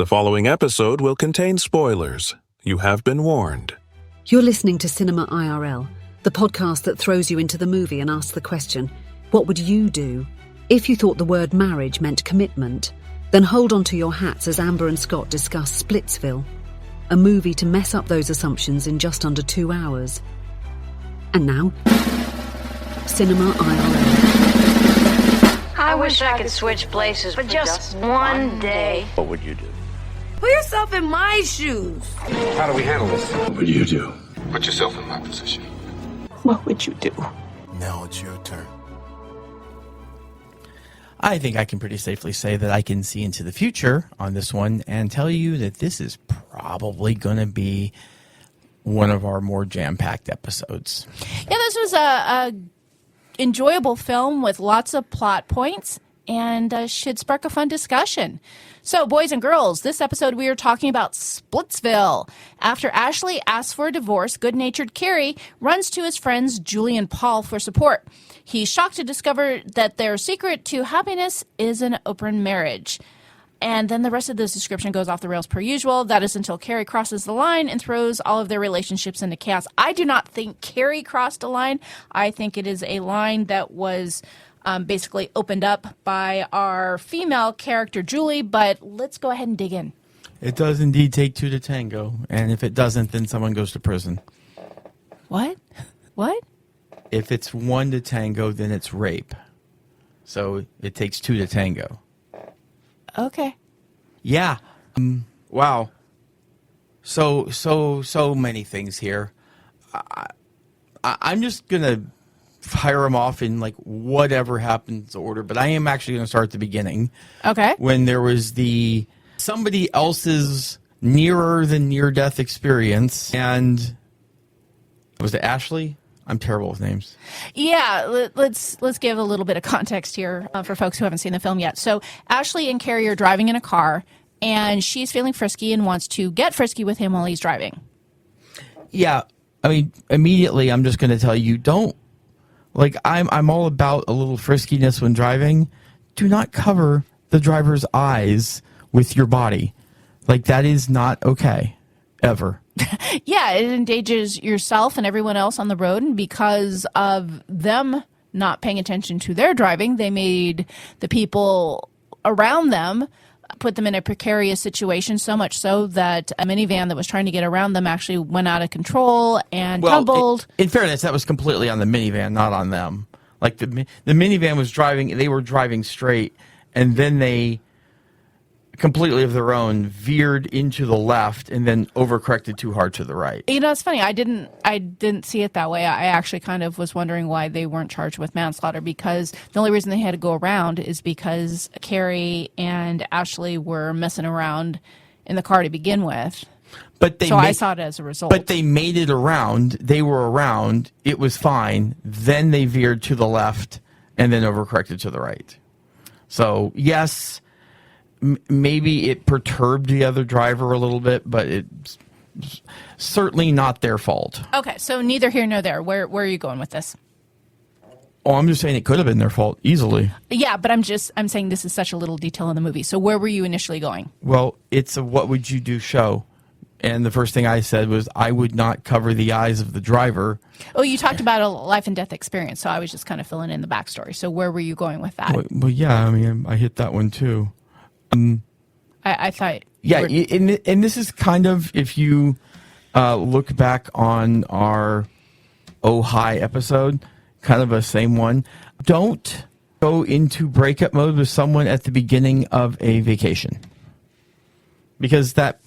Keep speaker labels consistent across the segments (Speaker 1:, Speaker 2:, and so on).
Speaker 1: The following episode will contain spoilers. You have been warned.
Speaker 2: You're listening to Cinema IRL, the podcast that throws you into the movie and asks the question, what would you do? If you thought the word marriage meant commitment, then hold on to your hats as Amber and Scott discuss Splitsville, a movie to mess up those assumptions in just under 2 hours. And now, Cinema IRL.
Speaker 3: I wish I could switch places for just one day.
Speaker 4: What would you do?
Speaker 3: Put yourself in my shoes.
Speaker 4: How do we handle this?
Speaker 5: What would you do?
Speaker 6: Put yourself in my position.
Speaker 7: What would you do?
Speaker 5: Now it's your turn.
Speaker 8: I think I can pretty safely say that I can see into the future on this one and tell you that this is probably going to be one of our more jam-packed episodes.
Speaker 9: Yeah, this was a enjoyable film with lots of plot points and should spark a fun discussion. So, boys and girls, this episode we are talking about Splitsville. After Ashley asks for a divorce, good-natured Carrie runs to his friends Julie and Paul for support. He's shocked to discover that their secret to happiness is an open marriage. And then the rest of this description goes off the rails per usual. That is until Carrie crosses the line and throws all of their relationships into chaos. I do not think Carrie crossed a line. I think it is a line that was basically opened up by our female character, Julie. But let's go ahead and dig in.
Speaker 8: It does indeed take two to tango. And if it doesn't, then someone goes to prison.
Speaker 9: What? What?
Speaker 8: If it's one to tango, then it's rape. So it takes two to tango.
Speaker 9: Okay.
Speaker 8: Yeah. Wow. So many things here. I'm just going to fire them off in like whatever happens order, but I am actually going to start at the beginning.
Speaker 9: Okay.
Speaker 8: When there was somebody else's nearer than near-death experience, and was it Ashley? I'm terrible with names.
Speaker 9: Yeah, let's give a little bit of context here for folks who haven't seen the film yet. So Ashley and Carrie are driving in a car, and she's feeling frisky and wants to get frisky with him while he's driving. Yeah,
Speaker 8: I mean, immediately I'm just going to tell you, don't, like, I'm all about a little friskiness when driving. Do not cover the driver's eyes with your body. Like, that is not okay, ever.
Speaker 9: Yeah, it endangers yourself and everyone else on the road, and because of them not paying attention to their driving, they made the people around them put them in a precarious situation, so much so that a minivan that was trying to get around them actually went out of control and tumbled.
Speaker 8: In fairness, that was completely on the minivan, not on them. Like the minivan was driving, they were driving straight, and then they completely of their own veered into the left and then overcorrected too hard to the right.
Speaker 9: You know, it's funny. I didn't see it that way. I actually kind of was wondering why they weren't charged with manslaughter, because the only reason they had to go around is because Carrie and Ashley were messing around in the car to begin with. I saw it as a result.
Speaker 8: But they made it around. They were around. It was fine. Then they veered to the left and then overcorrected to the right. So, yes, maybe it perturbed the other driver a little bit, but it's certainly not their fault.
Speaker 9: Okay, so neither here nor there. Where are you going with this?
Speaker 8: Oh, I'm just saying it could have been their fault easily.
Speaker 9: Yeah, but I'm saying this is such a little detail in the movie. So where were you initially going?
Speaker 8: Well, it's a what would you do show. And the first thing I said was I would not cover the eyes of the driver. Oh,
Speaker 9: you talked about a life and death experience, so I was just kind of filling in the backstory. So where were you going with that?
Speaker 8: Well, yeah, I mean, I hit that one too.
Speaker 9: I thought...
Speaker 8: Yeah, and this is kind of, if you look back on our Oh Hi episode, kind of a same one. Don't go into breakup mode with someone at the beginning of a vacation. Because that...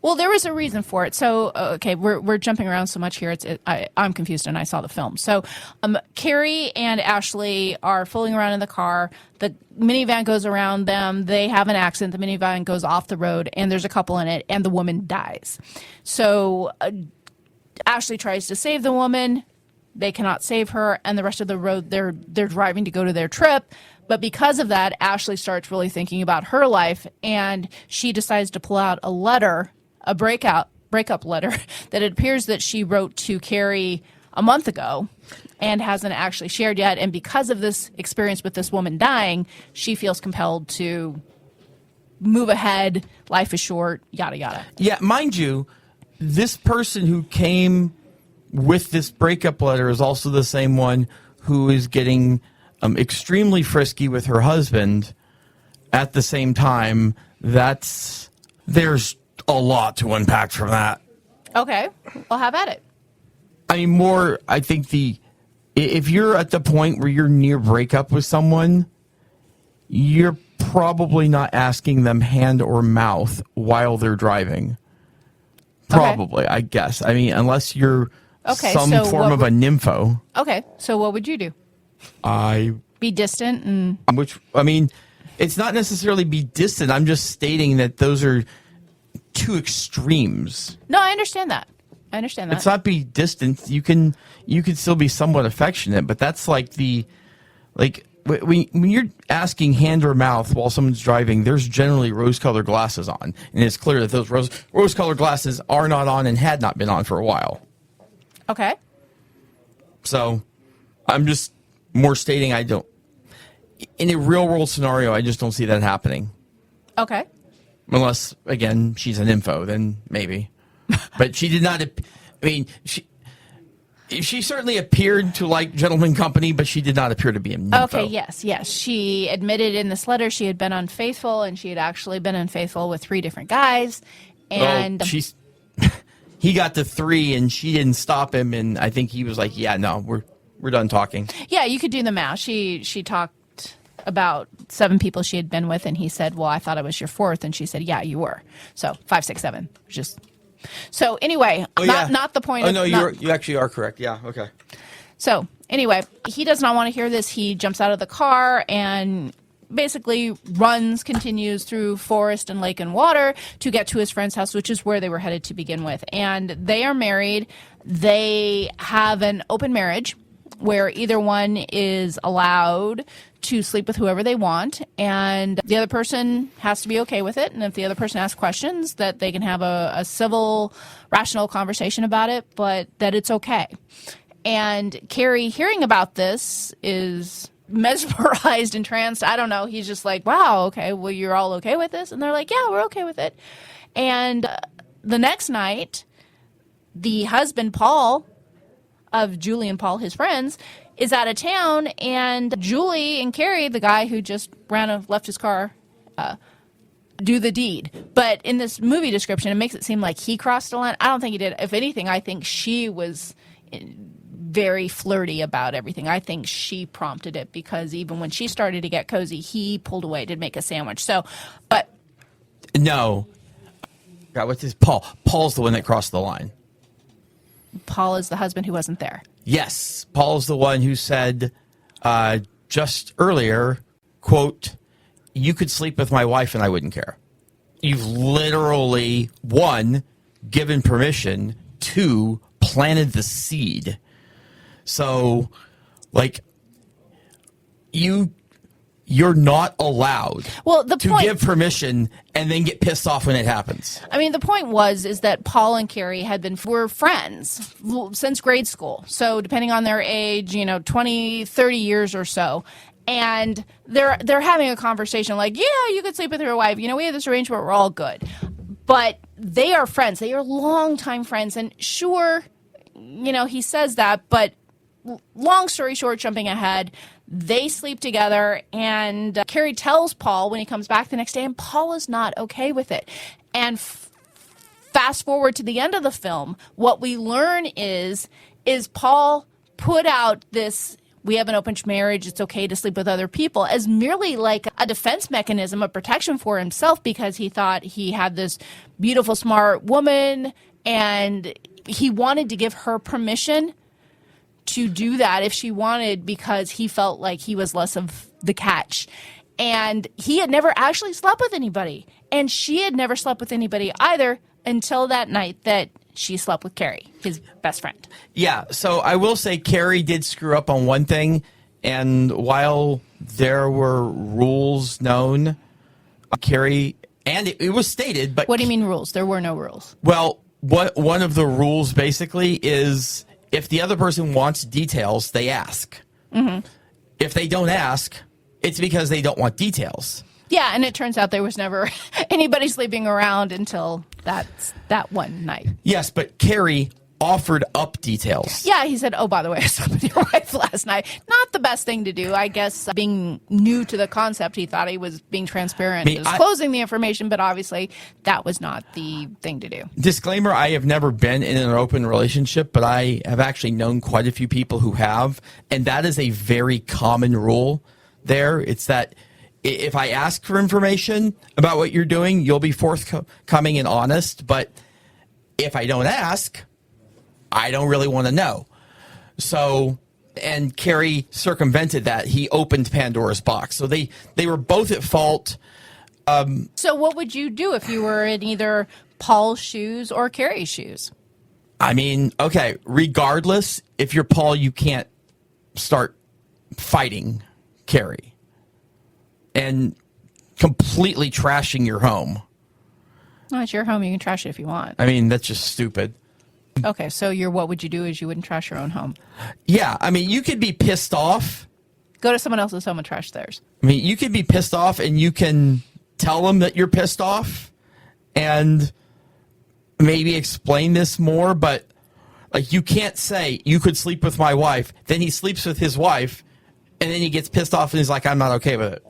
Speaker 9: Well, there was a reason for it. So, okay, we're jumping around so much here. I'm confused, and I saw the film. So, Carrie and Ashley are fooling around in the car. The minivan goes around them. They have an accident. The minivan goes off the road, and there's a couple in it, and the woman dies. So, Ashley tries to save the woman. They cannot save her, and the rest of the road, they're driving to go to their trip. But because of that, Ashley starts really thinking about her life, and she decides to pull out a letter, a breakup letter that it appears that she wrote to Carrie a month ago and hasn't actually shared yet. And because of this experience with this woman dying, she feels compelled to move ahead. Life is short, yada, yada.
Speaker 8: Yeah, mind you, this person who came with this breakup letter is also the same one who is getting extremely frisky with her husband at the same time. There's a lot to unpack from that.
Speaker 9: Okay, well, have at it.
Speaker 8: I mean, I think if you're at the point where you're near breakup with someone, you're probably not asking them hand or mouth while they're driving. Probably, okay. I guess. I mean, unless you're some form of a nympho.
Speaker 9: Okay, so what would you do? Be distant and...
Speaker 8: It's not necessarily be distant. I'm just stating that those are two extremes.
Speaker 9: No, I understand that.
Speaker 8: It's not be distant. You can still be somewhat affectionate, but that's like when you're asking hand or mouth while someone's driving, there's generally rose-colored glasses on, and it's clear that those rose-colored glasses are not on and had not been on for a while.
Speaker 9: Okay.
Speaker 8: So, I'm just more stating in a real-world scenario, I just don't see that happening.
Speaker 9: Okay.
Speaker 8: Unless, again, she's an info, then maybe. But she did not. She certainly appeared to like gentleman company, but she did not appear to be a nympho.
Speaker 9: Okay, yes. She admitted in this letter she had been unfaithful, and she had actually been unfaithful with 3 different guys. And
Speaker 8: he got to 3, and she didn't stop him, and I think he was like, "Yeah, no, we're done talking."
Speaker 9: Yeah, you could do the math. She talked about 7 people she had been with, and he said, "Well, I thought I was your 4th," and she said, "Yeah, you were." So 5, 6, 7, just. So anyway, not the point.
Speaker 8: Oh no, you actually are correct. Yeah, okay.
Speaker 9: So anyway, he does not want to hear this. He jumps out of the car and basically continues through forest and lake and water to get to his friend's house, which is where they were headed to begin with. And they are married. They have an open marriage where either one is allowed to sleep with whoever they want, and the other person has to be okay with it. And if the other person asks questions, that they can have a civil, rational conversation about it, but that it's okay. And Carrie, hearing about this, is mesmerized, entranced. I don't know. He's just like, wow, okay, well, you're all okay with this? And they're like, yeah, we're okay with it. And the next night, the husband, Paul, of Julie and Paul, his friends, is out of town, and Julie and Carrie, the guy who just left his car, do the deed. But in this movie description, it makes it seem like he crossed the line. I don't think he did. If anything, I think she was very flirty about everything. I think she prompted it, because even when she started to get cozy, he pulled away to make a sandwich. So, but...
Speaker 8: No. God, what's this? Paul. Paul's the one that crossed the line.
Speaker 9: Paul is the husband who wasn't there.
Speaker 8: Yes. Paul's the one who said just earlier, quote, "You could sleep with my wife and I wouldn't care." You've literally, 1, given permission, 2, planted the seed. So, like, you're not allowed to give permission and then get pissed off when it happens.
Speaker 9: I mean, the point is that Paul and Carrie were friends since grade school. So depending on their age, 20, 30 years or so. And they're having a conversation like, yeah, you could sleep with your wife. We have this arrangement. We're all good. But they are friends. They are longtime friends. And sure, he says that, but long story short, jumping ahead, they sleep together, and Carrie tells Paul when he comes back the next day, and Paul is not okay with it. And fast forward to the end of the film, what we learn is Paul put out this, we have an open marriage, it's okay to sleep with other people, as merely like a defense mechanism of protection for himself, because he thought he had this beautiful, smart woman, and he wanted to give her permission to do that if she wanted, because he felt like he was less of the catch. And he had never actually slept with anybody, and she had never slept with anybody either until that night that she slept with Carrie, his best friend. Yeah,
Speaker 8: so I will say Carrie did screw up on one thing, and while there were rules known, Carrie, and it was stated, but...
Speaker 9: What do you mean rules? There were no rules.
Speaker 8: Well, one of the rules basically is, if the other person wants details, they ask. Mm-hmm. If they don't ask, it's because they don't want details.
Speaker 9: Yeah, and it turns out there was never anybody sleeping around until that one night.
Speaker 8: Yes, but Carrie offered up details.
Speaker 9: Yeah, he said, oh, by the way, I slept with your wife last night. Not the best thing to do. I guess being new to the concept, he thought he was being transparent, disclosing the information, but obviously that was not the thing to do.
Speaker 8: Disclaimer, I have never been in an open relationship, but I have actually known quite a few people who have, and that is a very common rule there. It's that if I ask for information about what you're doing, you'll be forthcoming and honest, but if I don't ask, I don't really want to know. So, and Carrie circumvented that. He opened Pandora's box. So they were both at fault.
Speaker 9: So what would you do if you were in either Paul's shoes or Carrie's shoes?
Speaker 8: I mean, okay, regardless, if you're Paul, you can't start fighting Carrie and completely trashing your home.
Speaker 9: No, it's your home. You can trash it if you want.
Speaker 8: I mean, that's just stupid.
Speaker 9: Okay, so what would you do is you wouldn't trash your own home.
Speaker 8: Yeah, I mean, you could be pissed off.
Speaker 9: Go to someone else's home and trash theirs.
Speaker 8: I mean, you could be pissed off and you can tell them that you're pissed off and maybe explain this more, but like you can't say you could sleep with my wife, then he sleeps with his wife, and then he gets pissed off and he's like, I'm not okay with it.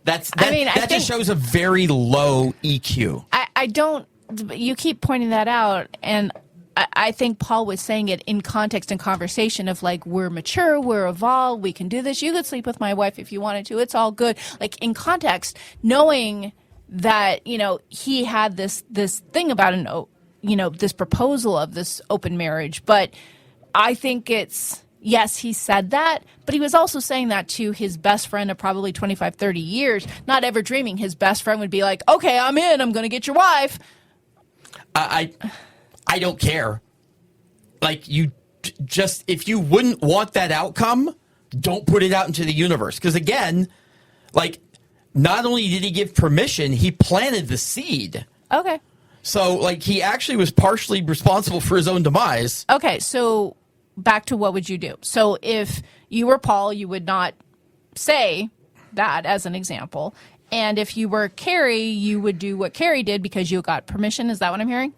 Speaker 8: That just shows a very low EQ.
Speaker 9: I don't, you keep pointing that out, and I think Paul was saying it in context and conversation of like, we're mature, we're evolved, we can do this. You could sleep with my wife if you wanted to. It's all good. Like in context, knowing that, you know, he had this thing about this proposal of this open marriage. But I think yes, he said that, but he was also saying that to his best friend of probably 25, 30 years, not ever dreaming his best friend would be like, okay, I'm in, I'm going to get your wife.
Speaker 8: I don't care. Like, you just, if you wouldn't want that outcome, don't put it out into the universe. Because again, like, not only did he give permission, he planted the seed.
Speaker 9: Okay.
Speaker 8: So, like, he actually was partially responsible for his own demise.
Speaker 9: Okay, so back to what would you do? So if you were Paul, you would not say that as an example. And if you were Carrie, you would do what Carrie did because you got permission. Is that what I'm hearing?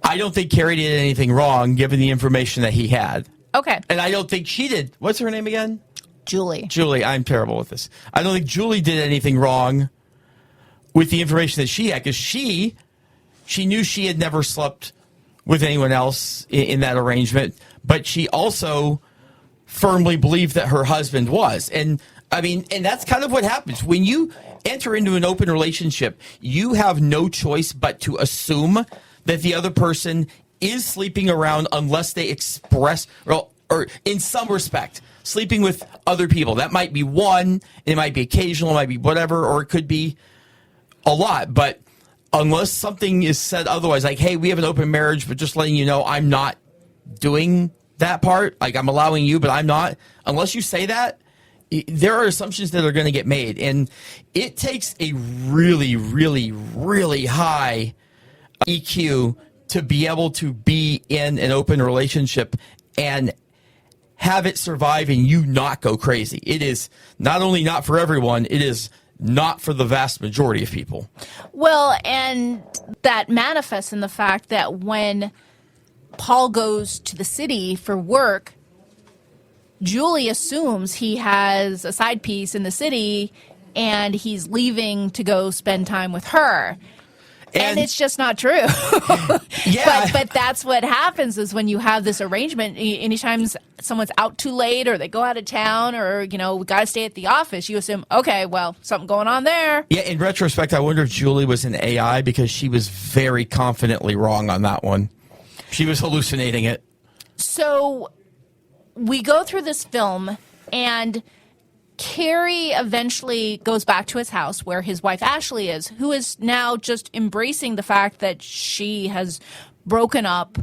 Speaker 8: I don't think Carrie did anything wrong given the information that he had.
Speaker 9: Okay.
Speaker 8: And I don't think she did. What's her name again?
Speaker 9: Julie.
Speaker 8: Julie, I'm terrible with this. I don't think Julie did anything wrong with the information that she had because she knew she had never slept with anyone else in that arrangement, but she also firmly believed that her husband was. And I mean, and that's kind of what happens. When you enter into an open relationship, you have no choice but to assume that the other person is sleeping around unless they express, or in some respect, sleeping with other people. That might be one, it might be occasional, it might be whatever, or it could be a lot. But unless something is said otherwise, like, hey, we have an open marriage, but just letting you know I'm not doing that part. Like, I'm allowing you, but I'm not. Unless you say that, there are assumptions that are going to get made. And it takes a really, really, really high EQ to be able to be in an open relationship and have it survive and you not go crazy. It is not only not for everyone, it is not for the vast majority of people.
Speaker 9: Well, and that manifests in the fact that when Paul goes to the city for work, Julie assumes he has a side piece in the city and he's leaving to go spend time with her. And it's just not true.
Speaker 8: Yeah.
Speaker 9: But that's what happens is when you have this arrangement, anytime someone's out too late or they go out of town or, we got to stay at the office, you assume, okay, well, something going on there.
Speaker 8: Yeah, in retrospect, I wonder if Julie was an AI because she was very confidently wrong on that one. She was hallucinating it.
Speaker 9: So we go through this film and Carrie eventually goes back to his house where his wife Ashley is, who is now just embracing the fact that she has broken up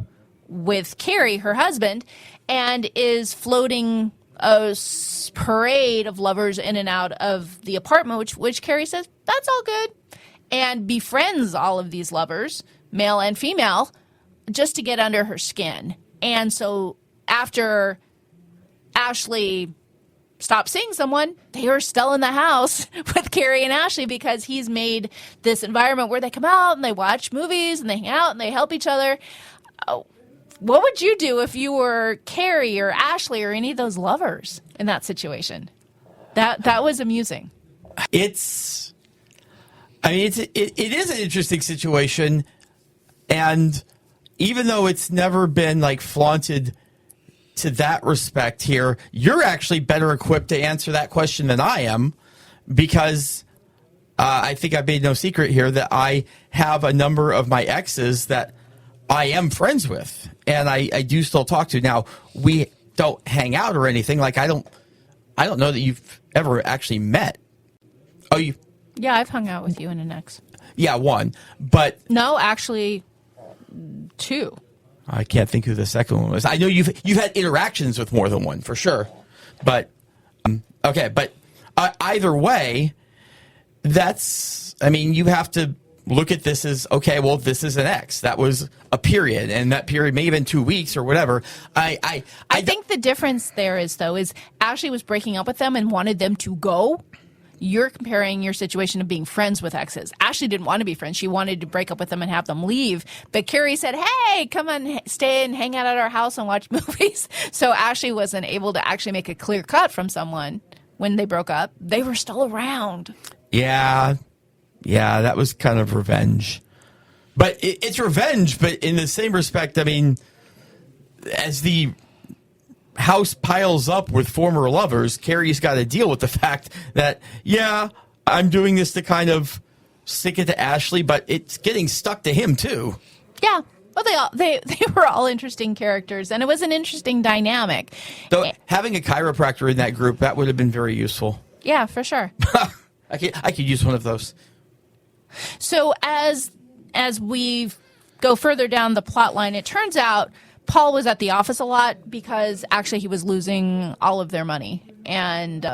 Speaker 9: with Carrie, her husband, and is floating a parade of lovers in and out of the apartment, which Carrie says, that's all good, and befriends all of these lovers, male and female, just to get under her skin. And so after Ashley stop seeing someone, they are still in the house with Carrie and Ashley because he's made this environment where they come out and they watch movies and they hang out and they help each other. What would you do if you were Carrie or Ashley or any of those lovers in that situation? That was amusing.
Speaker 8: It is an interesting situation, and even though it's never been like flaunted to that respect here, you're actually better equipped to answer that question than I am, because I think I made no secret here that I have a number of my exes that I am friends with, and I do still talk to. Now, we don't hang out or anything. Like, I don't know that you've ever actually met. Oh, you?
Speaker 9: Yeah, I've hung out with you and an ex.
Speaker 8: Yeah, one, but
Speaker 9: no, actually, two.
Speaker 8: I can't think who the second one was. I know you've had interactions with more than one for sure, but okay. But either way, you have to look at this as, okay, well, this is an ex. That was a period, and that period may have been 2 weeks or whatever. I
Speaker 9: think the difference there is Ashley was breaking up with them and wanted them to go. You're comparing your situation to being friends with exes. Ashley didn't want to be friends. She wanted to break up with them and have them leave. But Carrie said, hey, come on, stay and hang out at our house and watch movies. So Ashley wasn't able to actually make a clear cut from someone when they broke up. They were still around.
Speaker 8: Yeah, that was kind of revenge. But it's revenge, but in the same respect, I mean, as the house piles up with former lovers, Carrie's got to deal with the fact that, yeah, I'm doing this to kind of stick it to Ashley, but it's getting stuck to him too.
Speaker 9: Yeah. Well, they were all interesting characters, and it was an interesting dynamic.
Speaker 8: Though having a chiropractor in that group, that would have been very useful.
Speaker 9: Yeah, for sure.
Speaker 8: I could use one of those.
Speaker 9: So as we go further down the plot line, it turns out Paul was at the office a lot because actually he was losing all of their money and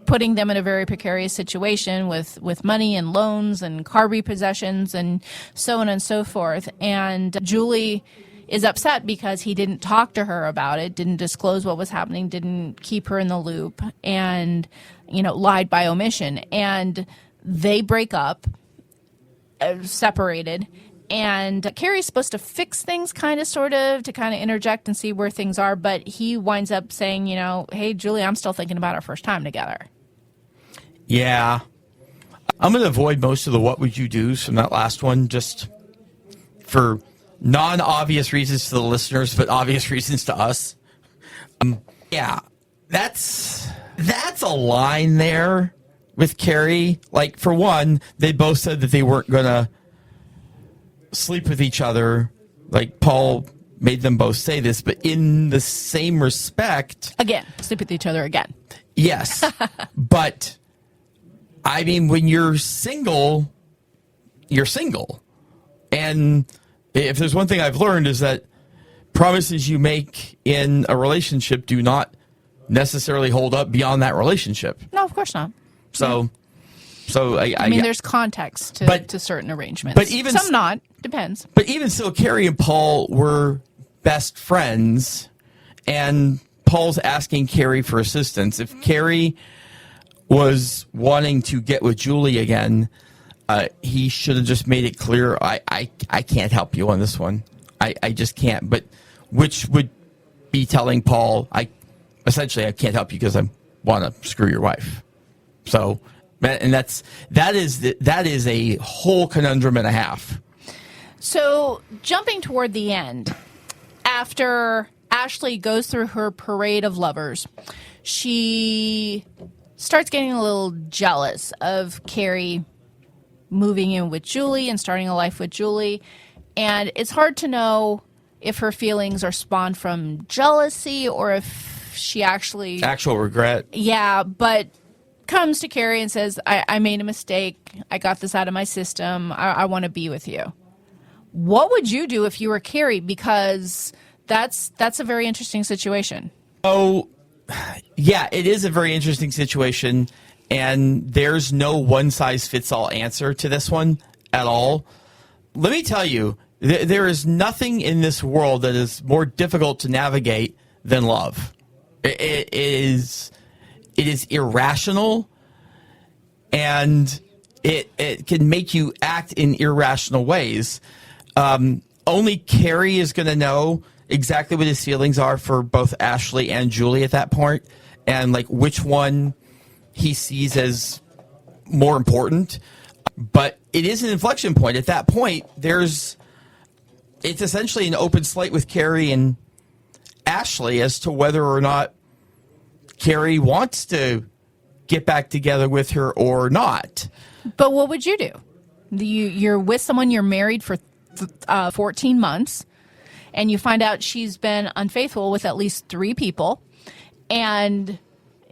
Speaker 9: putting them in a very precarious situation with money and loans and car repossessions and so on and so forth. And Julie is upset because he didn't talk to her about it, didn't disclose what was happening, didn't keep her in the loop, and, lied by omission. And they break up, separated. And Carrie's supposed to fix things sort of, to interject and see where things are. But he winds up saying, hey, Julie, I'm still thinking about our first time together.
Speaker 8: Yeah. I'm going to avoid most of the what would you do's from that last one, just for non-obvious reasons to the listeners, but obvious reasons to us. Yeah, that's a line there with Carrie. Like, for one, they both said that they weren't going to sleep with each other. Like, Paul made them both say this, but in the same respect,
Speaker 9: again, sleep with each other again.
Speaker 8: Yes. But I mean, when you're single, you're single. And if there's one thing I've learned is that promises you make in a relationship do not necessarily hold up beyond that relationship.
Speaker 9: No, of course not.
Speaker 8: So
Speaker 9: I mean, there's context to certain arrangements.
Speaker 8: But even
Speaker 9: some not. Depends.
Speaker 8: But even still, Carrie and Paul were best friends, and Paul's asking Carrie for assistance. If Carrie was wanting to get with Julie again, he should have just made it clear, I can't help you on this one. I just can't. But which would be telling Paul, I can't help you because I want to screw your wife. So, and that is a whole conundrum and a half.
Speaker 9: So, jumping toward the end, after Ashley goes through her parade of lovers, she starts getting a little jealous of Carrie moving in with Julie and starting a life with Julie. And it's hard to know if her feelings are spawned from jealousy or if she actual regret. Yeah, but comes to Carrie and says, I made a mistake. I got this out of my system. I want to be with you. What would you do if you were Carrie? Because that's a very interesting situation.
Speaker 8: Oh, yeah, it is a very interesting situation, and there's no one-size-fits-all answer to this one at all. Let me tell you, there is nothing in this world that is more difficult to navigate than love. It it is irrational, and it can make you act in irrational ways. Only Carrie is going to know exactly what his feelings are for both Ashley and Julie at that point, and like which one he sees as more important. But it is an inflection point. At that point, it's essentially an open slate with Carrie and Ashley as to whether or not Carrie wants to get back together with her or not.
Speaker 9: But what would you do? You're with someone, you're married for 14 months, and you find out she's been unfaithful with at least 3 people, and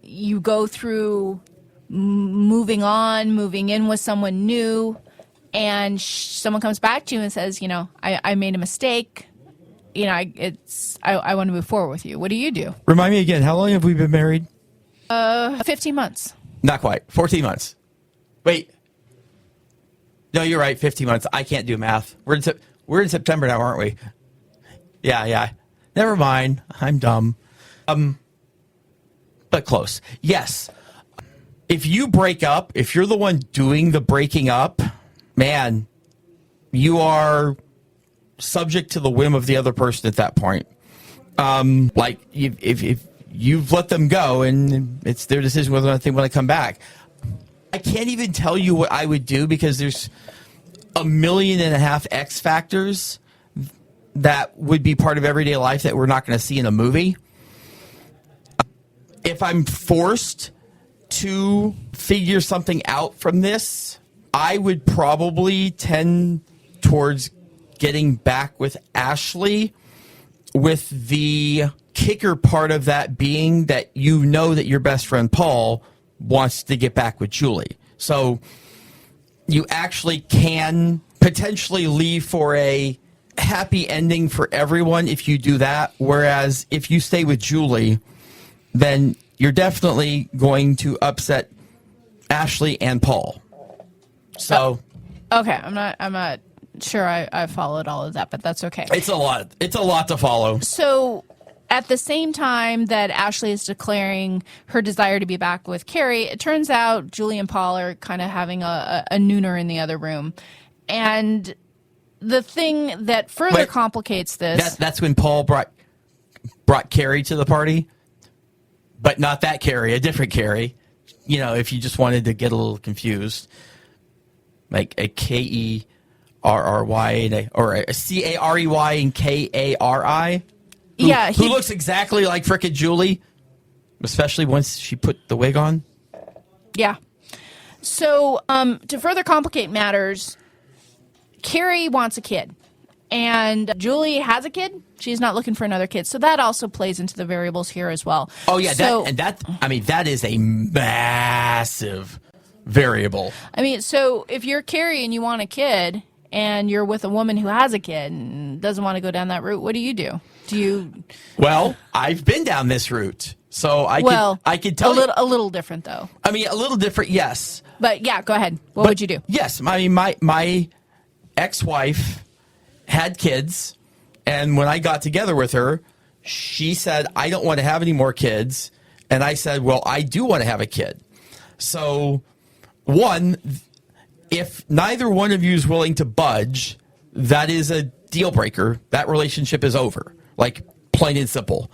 Speaker 9: you go through moving on, moving in with someone new, and someone comes back to you and says, I made a mistake. I want to move forward with you. What do you do?
Speaker 8: Remind me again, how long have we been married?
Speaker 9: 15 months.
Speaker 8: Not quite. 14 months. Wait. No, you're right. 15 months. I can't do math. We're in September now, aren't we? Yeah. Never mind. I'm dumb. But close. Yes. If you break up, if you're the one doing the breaking up, man, you are subject to the whim of the other person at that point. Like if you've let them go and it's their decision whether or not they want to come back. I can't even tell you what I would do because there's 1.5 million X factors that would be part of everyday life that we're not going to see in a movie. If I'm forced to figure something out from this, I would probably tend towards getting back with Ashley, with the kicker part of that being that that your best friend Paul wants to get back with Julie. So you actually can potentially leave for a happy ending for everyone if you do that. Whereas if you stay with Julie, then you're definitely going to upset Ashley and Paul. So
Speaker 9: okay, I'm not sure I followed all of that, but that's okay.
Speaker 8: It's a lot to follow.
Speaker 9: So at the same time that Ashley is declaring her desire to be back with Carrie, it turns out Julie and Paul are kind of having a nooner in the other room. And the thing that further complicates this...
Speaker 8: That's when Paul brought Carrie to the party? But not that Carrie, a different Carrie. If you just wanted to get a little confused. Like a Kerry or a Carey and Kari. Who looks exactly like frickin' Julie, especially once she put the wig on.
Speaker 9: Yeah. So to further complicate matters, Carrie wants a kid, and Julie has a kid. She's not looking for another kid, so that also plays into the variables here as well.
Speaker 8: Oh yeah, that is a massive variable.
Speaker 9: So if you're Carrie and you want a kid, and you're with a woman who has a kid and doesn't want to go down that route, what do you do?
Speaker 8: Well, I've been down this route, so I could tell you.
Speaker 9: A little different, though.
Speaker 8: A little different, yes.
Speaker 9: But yeah, go ahead. What would you do?
Speaker 8: Yes, my ex-wife had kids, and when I got together with her, she said, I don't want to have any more kids. And I said, well, I do want to have a kid. So, if neither one of you is willing to budge, that is a deal breaker. That relationship is over, like plain and simple.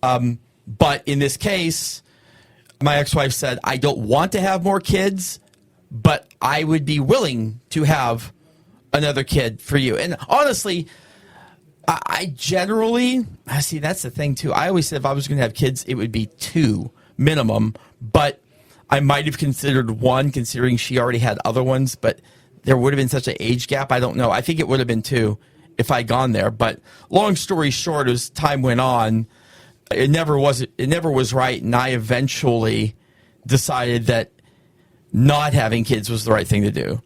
Speaker 8: But in this case, my ex-wife said, I don't want to have more kids, but I would be willing to have another kid for you. And honestly, I generally, see, that's the thing too. I always said if I was going to have kids, it would be 2 minimum, but I might have considered 1 considering she already had other ones, but there would have been such an age gap. I don't know. I think it would have been 2 if I'd gone there. But long story short, as time went on, it never was right. And I eventually decided that not having kids was the right thing to do.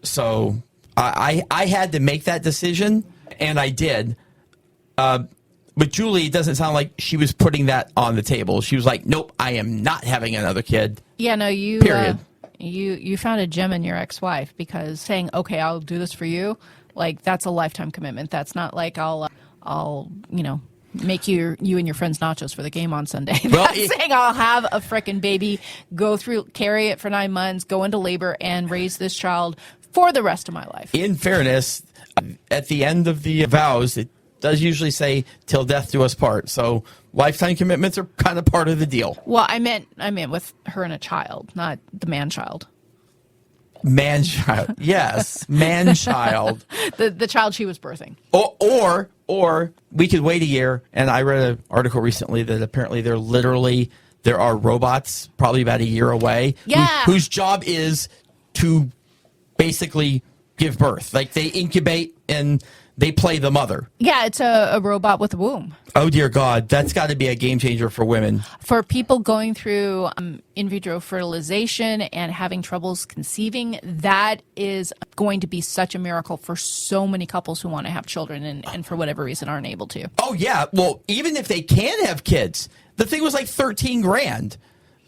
Speaker 8: So I had to make that decision, and I did. But Julie, it doesn't sound like she was putting that on the table. She was like, nope, I am not having another kid.
Speaker 9: Yeah, no,
Speaker 8: period.
Speaker 9: You found a gem in your ex-wife, because saying, okay, I'll do this for you, like, that's a lifetime commitment. That's not like I'll Make you and your friends nachos for the game on Sunday.
Speaker 8: Well,
Speaker 9: Not saying I'll have a frickin' baby, carry it for 9 months, go into labor, and raise this child for the rest of my life.
Speaker 8: In fairness, at the end of the vows, it does usually say "till death do us part." So lifetime commitments are kind of part of the deal.
Speaker 9: Well, I meant with her and a child, not the man-child.
Speaker 8: Man-child, yes, man-child.
Speaker 9: The child she was birthing.
Speaker 8: Or we could wait a year. And I read an article recently that apparently there are robots probably about a year away.
Speaker 9: Yeah.
Speaker 8: Whose job is to basically give birth. Like they incubate and they play the mother.
Speaker 9: Yeah, it's a robot with a womb.
Speaker 8: Oh, dear God. That's got to be a game changer for women.
Speaker 9: For people going through in vitro fertilization and having troubles conceiving, that is going to be such a miracle for so many couples who want to have children and for whatever reason aren't able to.
Speaker 8: Oh, yeah. Well, even if they can have kids, the thing was like $13,000.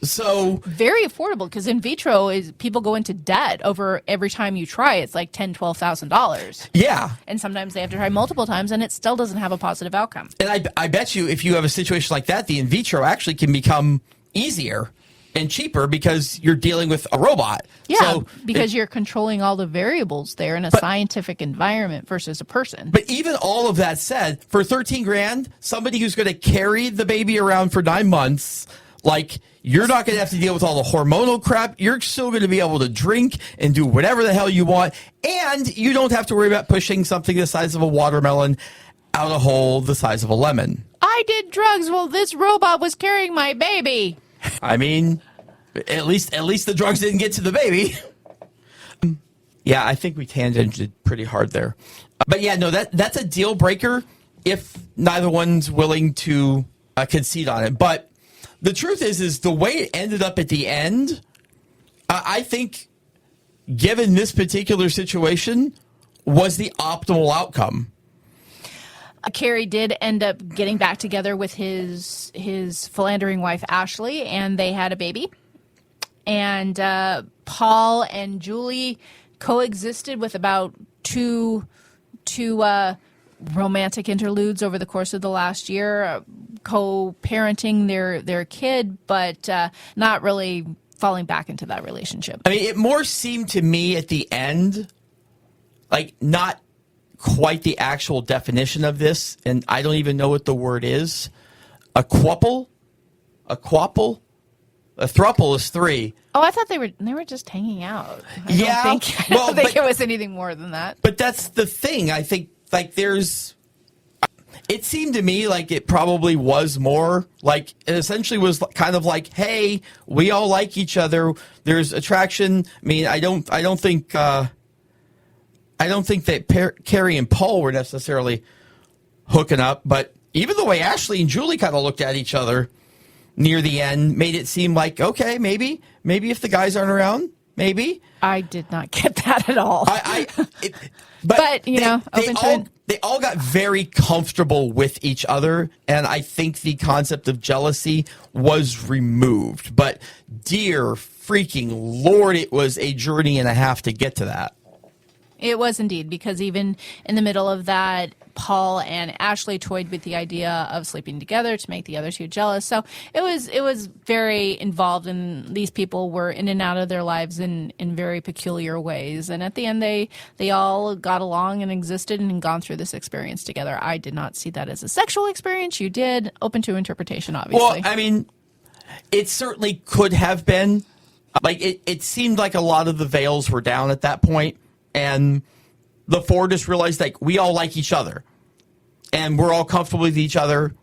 Speaker 8: So
Speaker 9: very affordable, because in vitro is people go into debt over every time you try. It's like $10,000-$12,000.
Speaker 8: yeah.
Speaker 9: And sometimes they have to try multiple times, and it still doesn't have a positive outcome.
Speaker 8: And I bet you if you have a situation like that, the in vitro actually can become easier and cheaper because you're dealing with a robot.
Speaker 9: Yeah,
Speaker 8: so
Speaker 9: because you're controlling all the variables there in a scientific environment versus a person.
Speaker 8: But even all of that said, for $13,000, somebody who's going to carry the baby around for 9 months, like, you're not going to have to deal with all the hormonal crap. You're still going to be able to drink and do whatever the hell you want. And you don't have to worry about pushing something the size of a watermelon out a hole the size of a lemon.
Speaker 9: I did drugs while this robot was carrying my baby.
Speaker 8: I mean, at least the drugs didn't get to the baby. Yeah, I think we tangented pretty hard there. But yeah, no, that's a deal breaker if neither one's willing to concede on it. But the truth is the way it ended up at the end, I think, given this particular situation, was the optimal outcome.
Speaker 9: Carrie did end up getting back together with his philandering wife, Ashley, and they had a baby. And Paul and Julie coexisted with about two romantic interludes over the course of the last year, co-parenting their kid, but not really falling back into that relationship.
Speaker 8: I mean, it more seemed to me at the end like not quite the actual definition of this, and I don't even know what the word is. A quapple? A quapple? A throuple is 3.
Speaker 9: Oh, I thought they were just hanging out. I don't think it was anything more than that.
Speaker 8: But that's the thing. I think like it seemed to me like it probably was more like it essentially was kind of like, hey, we all like each other. There's attraction. I mean, I don't think that Carrie and Paul were necessarily hooking up, but even the way Ashley and Julie kind of looked at each other near the end made it seem like, okay, maybe if the guys aren't around, maybe.
Speaker 9: I did not get that at all.
Speaker 8: But
Speaker 9: you know,
Speaker 8: they all got very comfortable with each other, and I think the concept of jealousy was removed. But dear freaking Lord, it was a journey and a half to get to that.
Speaker 9: It was indeed, because even in the middle of that, Paul and Ashley toyed with the idea of sleeping together to make the other two jealous. So it was very involved, and these people were in and out of their lives in very peculiar ways. And at the end, they all got along and existed and gone through this experience together. I did not see that as a sexual experience. You did. Open to interpretation, obviously.
Speaker 8: Well, I mean, it certainly could have been. Like, it seemed like a lot of the veils were down at that point. And the four just realized, like, we all like each other, and we're all comfortable with each other.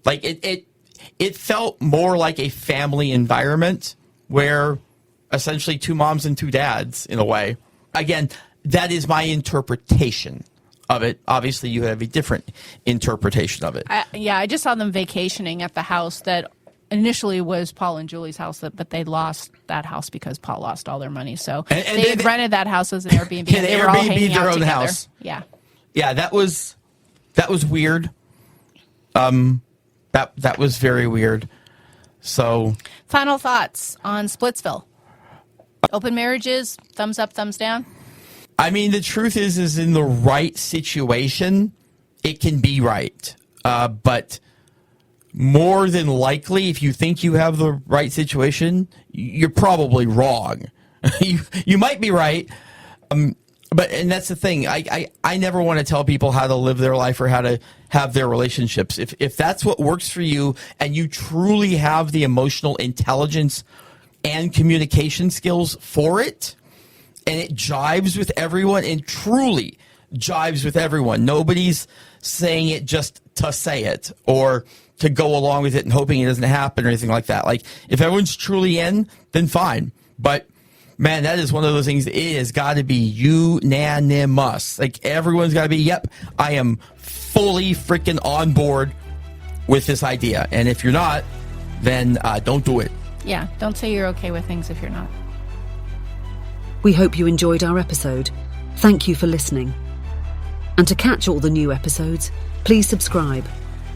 Speaker 8: Like, it felt more like a family environment where essentially 2 moms and 2 dads, in a way. Again, that is my interpretation of it. Obviously, you have a different interpretation of it.
Speaker 9: I just saw them vacationing at the house that initially was Paul and Julie's house, but they lost that house because Paul lost all their money. So they rented that house as an Airbnb. And they were all hanging out together. House. Yeah.
Speaker 8: Yeah, that was weird. That was very weird. So,
Speaker 9: final thoughts on Splitsville. Open marriages, thumbs up, thumbs down?
Speaker 8: I mean, the truth is in the right situation, it can be right. But more than likely, if you think you have the right situation, you're probably wrong. You might be right. But that's the thing. I never want to tell people how to live their life or how to have their relationships. If that's what works for you and you truly have the emotional intelligence and communication skills for it, and it jives with everyone and truly jives with everyone. Nobody's saying it just to say it or to go along with it and hoping it doesn't happen or anything like that. Like, if everyone's truly in, then fine. But man, that is one of those things. It has got to be unanimous. Like, everyone's got to be, yep, I am fully freaking on board with this idea. And if you're not, then don't do it.
Speaker 9: Yeah, don't say you're okay with things if you're not.
Speaker 2: We hope you enjoyed our episode. Thank you for listening. And to catch all the new episodes, please subscribe.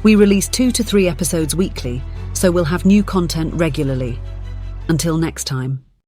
Speaker 2: We release 2 to 3 episodes weekly, so we'll have new content regularly. Until next time.